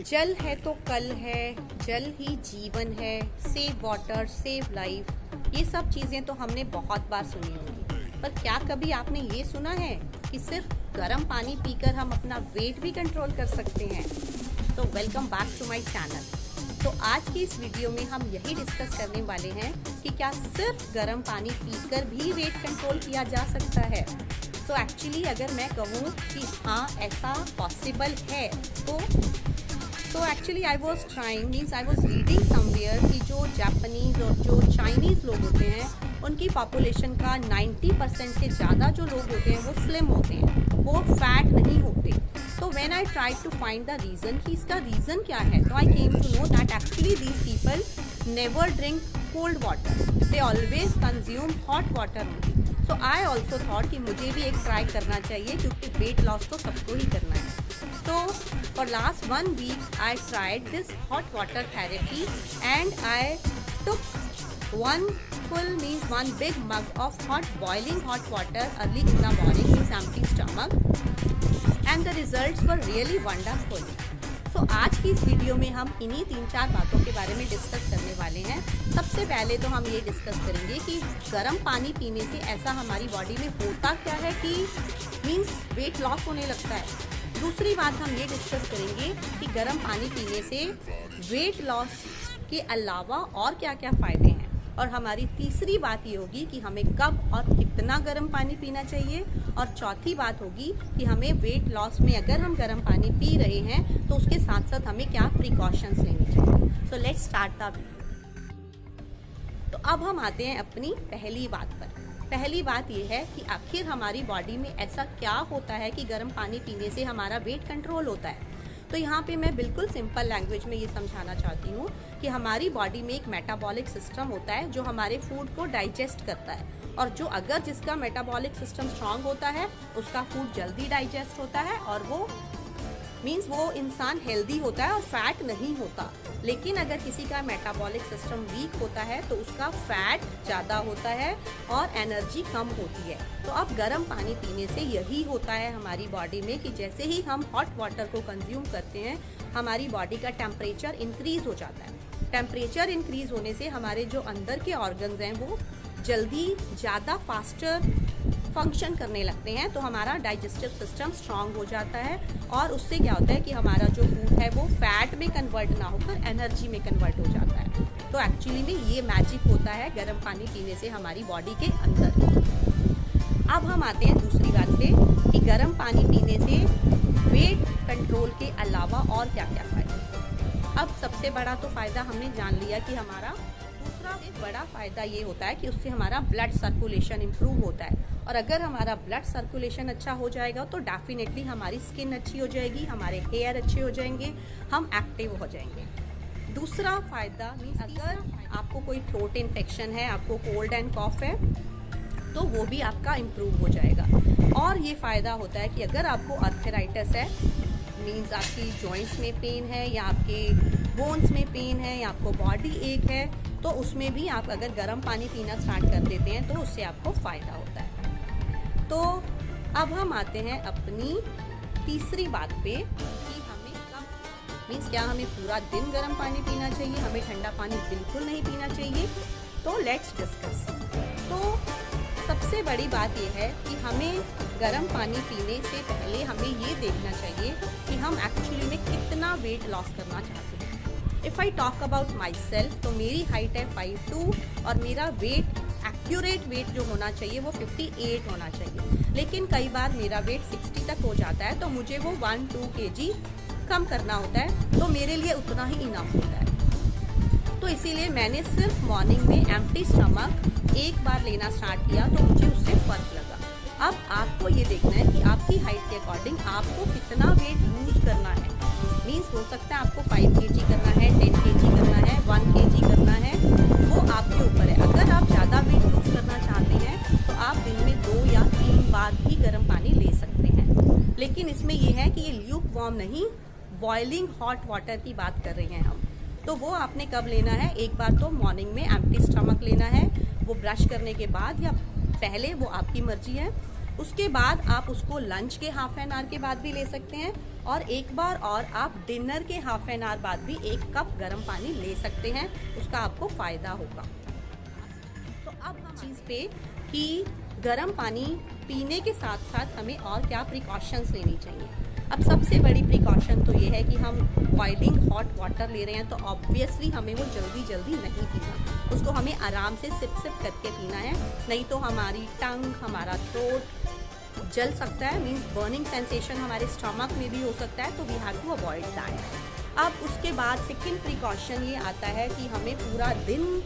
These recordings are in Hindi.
जल है तो कल है, जल ही जीवन है, सेव वाटर सेव लाइफ। ये सब चीज़ें तो हमने बहुत बार सुनी होंगी, पर क्या कभी आपने ये सुना है कि सिर्फ गर्म पानी पीकर हम अपना वेट भी कंट्रोल कर सकते हैं? तो welcome back to my channel. तो आज की इस वीडियो में हम यही डिस्कस करने वाले हैं कि क्या सिर्फ गर्म पानी पीकर भी वेट कंट्रोल किया जा सकता है। तो एक्चुअली अगर मैं कहूँ कि हाँ ऐसा पॉसिबल है तो actually I was reading somewhere कि जो जापानीज़ और जो चाइनीज़ लोग होते हैं उनकी पॉपुलेशन का 90% से ज़्यादा जो लोग होते हैं वो स्लिम होते हैं, वो फैट नहीं होते। तो when I try to find the reason कि इसका रीज़न क्या है, तो I came to know that actually these people never drink cold water, they always consume hot water only. So I also thought कि मुझे भी एक ट्राई करना चाहिए क्योंकि वेट लॉस तो सबको ही करना है। So for last 1 week I tried this hot water therapy and I took one big mug of boiling hot water early in the morning with empty stomach and the results were really wonderful. So आज की इस वीडियो में हम इन्हीं 3-4 बातों के बारे में डिस्कस करने वाले हैं। सबसे पहले तो हम ये डिस्कस करेंगे कि गर्म पानी पीने से ऐसा हमारी बॉडी में होता क्या है कि मीन्स वेट लॉस होने लगता है। दूसरी बात हम ये डिस्कस करेंगे कि गर्म पानी पीने से वेट लॉस के अलावा और क्या क्या फ़ायदे हैं, और हमारी तीसरी बात ये होगी कि हमें कब और कितना गर्म पानी पीना चाहिए, और चौथी बात होगी कि हमें वेट लॉस में अगर हम गर्म पानी पी रहे हैं तो उसके साथ साथ हमें क्या प्रिकॉशंस लेने चाहिए। So let's start the video. तो अब हम आते हैं अपनी पहली बात पर। पहली बात यह है कि आखिर हमारी बॉडी में ऐसा क्या होता है कि गर्म पानी पीने से हमारा वेट कंट्रोल होता है। तो यहाँ पे मैं बिल्कुल सिंपल लैंग्वेज में ये समझाना चाहती हूँ कि हमारी बॉडी में एक मेटाबॉलिक सिस्टम होता है जो हमारे फूड को डाइजेस्ट करता है, और जो अगर जिसका मेटाबॉलिक सिस्टम स्ट्रांग होता है उसका फूड जल्दी डाइजेस्ट होता है और वो इंसान हेल्दी होता है और फैट नहीं होता। लेकिन अगर किसी का मेटाबॉलिक सिस्टम वीक होता है तो उसका फैट ज़्यादा होता है और एनर्जी कम होती है। तो अब गर्म पानी पीने से यही होता है हमारी बॉडी में कि जैसे ही हम हॉट वाटर को कंज्यूम करते हैं हमारी बॉडी का टेम्परेचर इंक्रीज हो जाता है। टेम्परेचर इंक्रीज होने से हमारे जो अंदर के ऑर्गन्स हैं वो जल्दी ज़्यादा फास्टर फंक्शन करने लगते हैं, तो हमारा डाइजेस्टिव सिस्टम स्ट्रांग हो जाता है और उससे क्या होता है कि हमारा जो फूड है वो फैट में कन्वर्ट ना होकर एनर्जी में कन्वर्ट हो जाता है। तो एक्चुअली में ये मैजिक होता है गर्म पानी पीने से हमारी बॉडी के अंदर। अब हम आते हैं दूसरी बात पे कि गर्म पानी पीने से वेट कंट्रोल के अलावा और क्या क्या फ़ायदा। अब सबसे बड़ा तो फ़ायदा हमने जान लिया कि हमारा दूसरा बड़ा फ़ायदा ये होता है कि उससे हमारा ब्लड सर्कुलेशन इम्प्रूव होता है, और अगर हमारा ब्लड सर्कुलेशन अच्छा हो जाएगा तो डेफिनेटली हमारी स्किन अच्छी हो जाएगी, हमारे हेयर अच्छे हो जाएंगे, हम एक्टिव हो जाएंगे। दूसरा फ़ायदा मीन्स अगर आपको कोई थ्रोट इन्फेक्शन है, आपको कोल्ड एंड कॉफ है, तो वो भी आपका इम्प्रूव हो जाएगा। और ये फ़ायदा होता है कि अगर आपको आर्थराइटिस है, मीन्स आपकी जॉइंट्स में पेन है या आपके बोन्स में पेन है या आपको बॉडी एक है, तो उसमें भी आप अगर गर्म पानी पीना स्टार्ट कर देते हैं तो उससे आपको फ़ायदा होता है। तो अब हम आते हैं अपनी तीसरी बात पे कि हमें कब मीन्स क्या हमें पूरा दिन गर्म पानी पीना चाहिए, हमें ठंडा पानी बिल्कुल नहीं पीना चाहिए। तो लेट्स डिस्कस। तो सबसे बड़ी बात यह है कि हमें गर्म पानी पीने से पहले हमें ये देखना चाहिए कि हम एक्चुअली में कितना वेट लॉस करना चाहते हैं। If I talk about my self, तो मेरी हाइट है 5'2" और मेरा वेट एक्यूरेट वेट जो होना चाहिए वो 58 होना चाहिए, लेकिन कई बार मेरा वेट 60 तक हो जाता है तो मुझे वो 1-2 kg कम करना होता है, तो मेरे लिए उतना ही इनफ होता है। तो इसीलिए मैंने सिर्फ मॉर्निंग में एम्प्टी स्टमक एक बार लेना स्टार्ट किया तो मुझे उससे फ़र्क लगा। अब आपको ये देखना है कि आपकी हाइट के अकॉर्डिंग आपको कितना वेट लूज करना है। मीन्स हो सकता है आपको 5 kg करना है, 10 kg करना है, 1 kg करना है, वो आपके ऊपर है। अगर आप ज़्यादा वेट लूज करना चाहते हैं तो आप दिन में 2 या 3 बार भी गर्म पानी ले सकते हैं, लेकिन इसमें यह है कि ये ल्यूक वार्म नहीं, बॉइलिंग हॉट वाटर की बात कर रहे हैं हम। तो वो आपने कब लेना है, एक बार तो मॉर्निंग में एम्प्टी स्टमक लेना है, वो ब्रश करने के बाद या पहले, वो आपकी मर्जी है। उसके बाद आप उसको लंच के हाफ एन आवर के बाद भी ले सकते हैं, और एक बार और आप डिनर के हाफ एन आवर बाद भी 1 कप गर्म पानी ले सकते हैं, उसका आपको फ़ायदा होगा। तो अब हम चीज़ पे कि गर्म पानी पीने के साथ साथ हमें और क्या प्रिकॉशंस लेनी चाहिए। अब सबसे बड़ी प्रिकॉशन तो ये है कि हम बॉइलिंग हॉट वाटर ले रहे हैं, तो ऑब्वियसली हमें वो जल्दी जल्दी नहीं पीना, उसको हमें आराम से सिप सिप करके पीना है, नहीं तो हमारी टंग, हमारा थ्रोट जल सकता है, मीन्स बर्निंग सेंसेशन हमारे स्टमक में भी हो सकता है, तो we have to avoid that. अब उसके बाद सेकेंड प्रिकॉशन ये आता है कि हमें पूरा दिन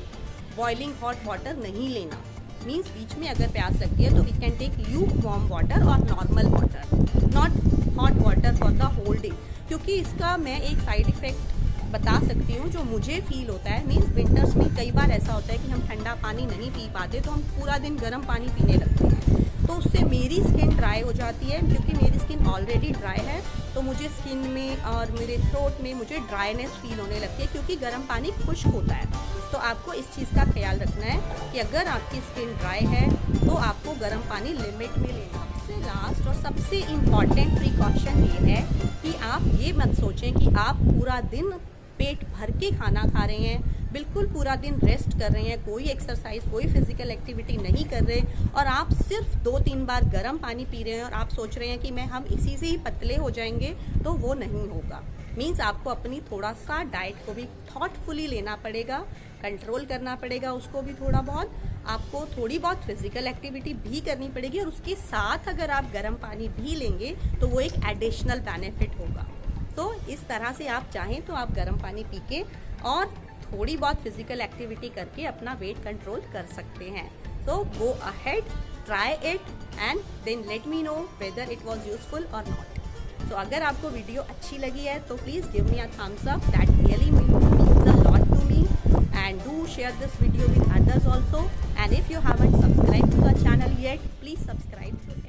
बॉइलिंग हॉट वाटर नहीं लेना, मीन्स बीच में अगर प्यास लगती है तो we can take lukewarm water और normal water, not hot water for the whole day, क्योंकि इसका मैं एक साइड इफेक्ट बता सकती हूँ जो मुझे फील होता है। मीन्स विंटर्स में कई बार ऐसा होता है कि हम ठंडा पानी नहीं पी पाते, तो हम पूरा दिन गर्म पानी पीने लगते हैं, तो उससे मेरी स्किन ड्राई हो जाती है, क्योंकि मेरी स्किन ऑलरेडी ड्राई है, तो मुझे स्किन में और मेरे थ्रोट में मुझे ड्राइनेस फील होने लगती है, क्योंकि गर्म पानी खुश्क होता है। तो आपको इस चीज़ का ख्याल रखना है कि अगर आपकी स्किन ड्राई है तो आपको गर्म पानी लिमिट में लेना। सबसे लास्ट और सबसे इम्पॉर्टेंट प्रिकॉशन ये है कि आप ये मत सोचें कि आप पूरा दिन पेट भर के खाना खा रहे हैं, बिल्कुल पूरा दिन रेस्ट कर रहे हैं, कोई एक्सरसाइज, कोई फिजिकल एक्टिविटी नहीं कर रहे, और आप सिर्फ 2-3 बार गर्म पानी पी रहे हैं और आप सोच रहे हैं कि हम इसी से ही पतले हो जाएंगे, तो वो नहीं होगा। मीन्स आपको अपनी थोड़ा सा डाइट को भी थॉटफुली लेना पड़ेगा, कंट्रोल करना पड़ेगा उसको भी थोड़ा बहुत, आपको थोड़ी बहुत फिजिकल एक्टिविटी भी करनी पड़ेगी, और उसके साथ अगर आप गर्म पानी भी लेंगे तो वो एक एडिशनल बेनिफिट होगा। तो इस तरह से आप चाहें तो आप गर्म पानी पी के और थोड़ी बहुत फिजिकल एक्टिविटी करके अपना वेट कंट्रोल कर सकते हैं। So go ahead, try it and then let me know whether it was useful or not. तो अगर आपको वीडियो अच्छी लगी है तो please give me a thumbs up, that really means a lot to me, and do share this video with others also, and if you haven't subscribed to the channel yet, please subscribe to it.